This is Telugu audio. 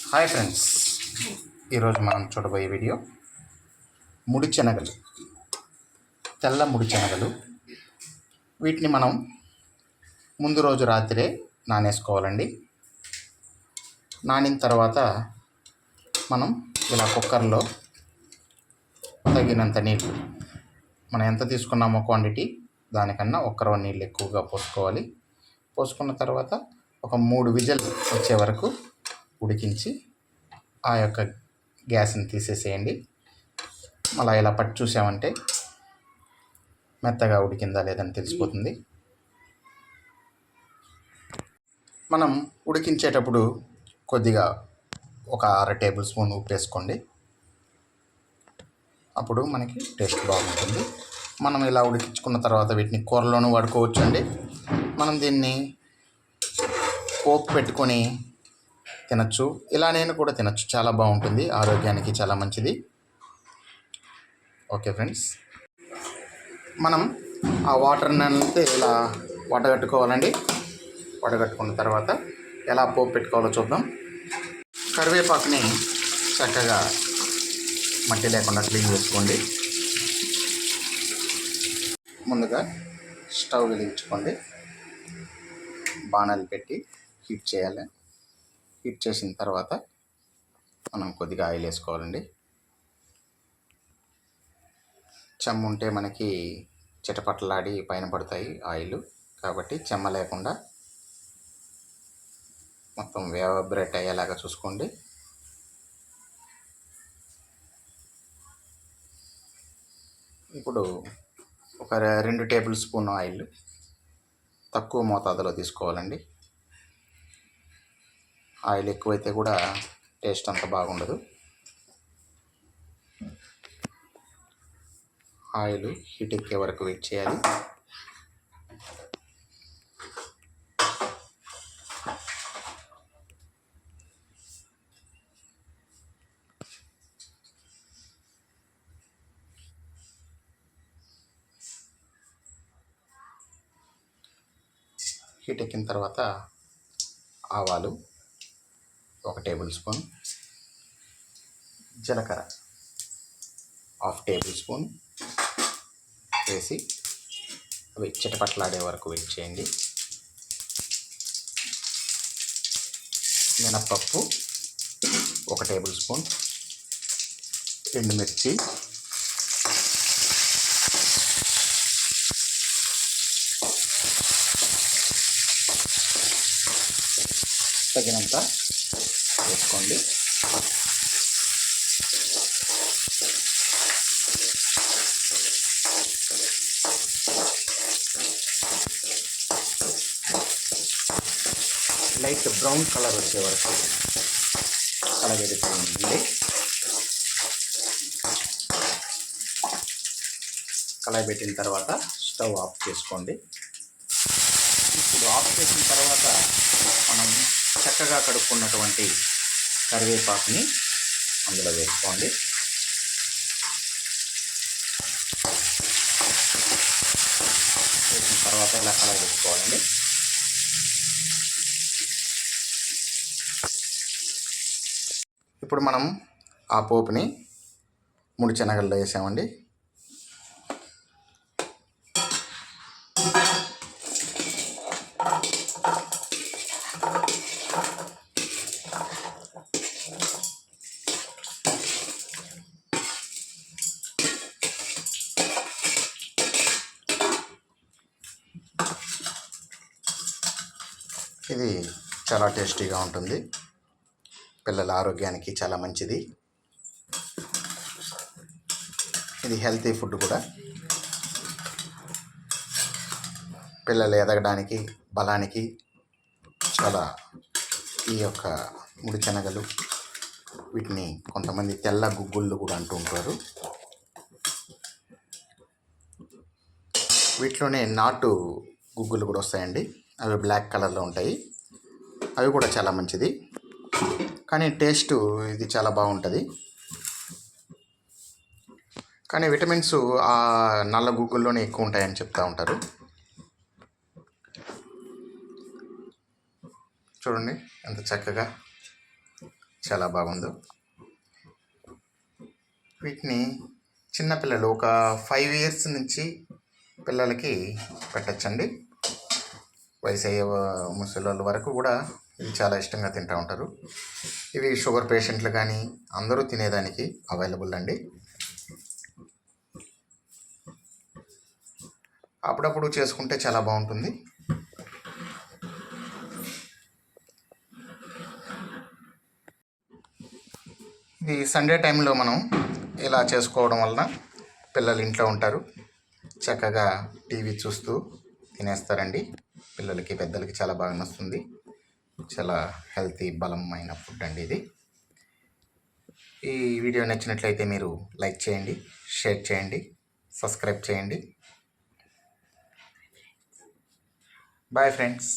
హాయ్ ఫ్రెండ్స్, ఈరోజు మనం చూడబోయే వీడియో ముడి శనగలు, తెల్ల ముడి శనగలు. వీటిని మనం ముందు రోజు రాత్రే నానేసుకోవాలండి. నానిన తర్వాత మనం ఇలా కుక్కర్లో తగినంత నీళ్ళు, మనం ఎంత తీసుకున్నామో క్వాంటిటీ దానికన్నా 1 రవ్వ నీళ్ళు ఎక్కువగా పోసుకోవాలి. పోసుకున్న తర్వాత ఒక 3 విజిల్ వచ్చే వరకు ఉడికించి ఆ యొక్క గ్యాస్ని తీసేసేయండి. మళ్ళీ ఇలా పట్టి చూసామంటే మెత్తగా ఉడికిందా లేదని తెలిసిపోతుంది. మనం ఉడికించేటప్పుడు కొద్దిగా ఒక 1/2 టేబుల్ స్పూన్ ఉప్పు వేసుకోండి. అప్పుడు మనకి టేస్ట్ బాగుంటుంది. మనం ఇలా ఉడికించుకున్న తర్వాత వీటిని కూరలోనూ వాడుకోవచ్చు అండి. మనం దీన్ని పోపు పెట్టుకొని తినచ్చు, ఇలా నేను కూడా తినచ్చు. చాలా బాగుంటుంది, ఆరోగ్యానికి చాలా మంచిది. ఓకే ఫ్రెండ్స్, మనం ఆ వాటర్ని అంతే ఇలా వడగట్టుకోవాలండి. వడగట్టుకున్న తర్వాత ఎలా పోపు పెట్టుకోవాలో చూద్దాం. కరివేపాకుని చక్కగా మట్టి లేకుండా క్లీన్ చేసుకోండి. ముందుగా స్టవ్ వెలిగించుకోండి. బాణాలు పెట్టి హీట్ చేయాలి. హీట్ చేసిన తర్వాత మనం కొద్దిగా ఆయిల్ వేసుకోవాలండి. చెమ్మ ఉంటే మనకి చిటపటలాడి పైన పడతాయి ఆయిల్, కాబట్టి చెమ్మ లేకుండా మొత్తం వేవబ్రేట్ అయ్యేలాగా చూసుకోండి. ఇప్పుడు ఒక 2 టేబుల్ స్పూన్ ఆయిల్ తక్కువ మోతాదులో తీసుకోవాలండి. ఆయిల్ ఎక్కువైతే కూడా టేస్ట్ అంత బాగుండదు. ఆయిల్ హీట్ ఎక్కే వరకు వెయిట్ చేయాలి. హీట్ ఎక్కిన తర్వాత ఆవాలు 1 టేబుల్ స్పూన్, జీలకర్ర 1/2 టేబుల్ స్పూన్ వేసి అవి చిటపట్లాడే వరకు వెయిట్ చేయండి. మినప్పప్పు 1 టేబుల్ స్పూన్, ఎండుమిర్చి, తగినంత వేసుకోండి. లైట్ బ్రౌన్ కలర్ వచ్చే వరకు కలబెట్టుకోండి. కలబెట్టిన తర్వాత స్టవ్ ఆఫ్ చేసుకోండి. ఇప్పుడు ఆఫ్ చేసిన తర్వాత మనం చక్కగా కడుక్కున్నటువంటి కరివేపాకుని అందులో వేసుకోండి. వేసిన తర్వాత ఇలా కలబెట్టుకోవాలండి. ఇప్పుడు మనం ఆ పోపుని ముడి శనగల్లో వేసామండి. ఇది చాలా టేస్టీగా ఉంటుంది, పిల్లల ఆరోగ్యానికి చాలా మంచిది. ఇది హెల్తీ ఫుడ్ కూడా. పిల్లలు ఎదగడానికి, బలానికి చాలా ఈ యొక్క ముడి శనగలు, వీటిని కొంతమంది తెల్ల గుగ్గుళ్ళు కూడా అంటూ ఉంటారు. వీటిలోనే నాటు గుగ్గులు కూడా వస్తాయండి. అవి బ్లాక్ కలర్లో ఉంటాయి. అవి కూడా చాలా మంచిది, కానీ టేస్ట్ ఇది చాలా బాగుంటుంది. కానీ విటమిన్స్ ఆ నల్ల గుగ్గుల్లోనే ఎక్కువ ఉంటాయని చెప్తూ ఉంటారు. చూడండి ఎంత చక్కగా చాలా బాగుందో. వీటిని చిన్నపిల్లలు ఒక 5 ఇయర్స్ నుంచి పిల్లలకి పెట్టచ్చండి. వయసు అయ్యే ముసలి వరకు కూడా ఇవి చాలా ఇష్టంగా తింటూ ఉంటారు. ఇవి షుగర్ పేషెంట్లు కానీ అందరూ తినేదానికి అవైలబుల్ అండి. అప్పుడప్పుడు చేసుకుంటే చాలా బాగుంటుంది. ఇది సండే టైంలో మనం ఇలా చేసుకోవడం వలన పిల్లలు ఇంట్లో ఉంటారు, చక్కగా టీవీ చూస్తూ తినేస్తారండి. పిల్లలకి పెద్దలకి చాలా బాగా నచ్చుతుంది. చాలా హెల్తీ బలమైన ఫుడ్ అండి ఇది. ఈ వీడియో నచ్చినట్లయితే మీరు లైక్ చేయండి, షేర్ చేయండి, సబ్స్క్రైబ్ చేయండి. Bye friends.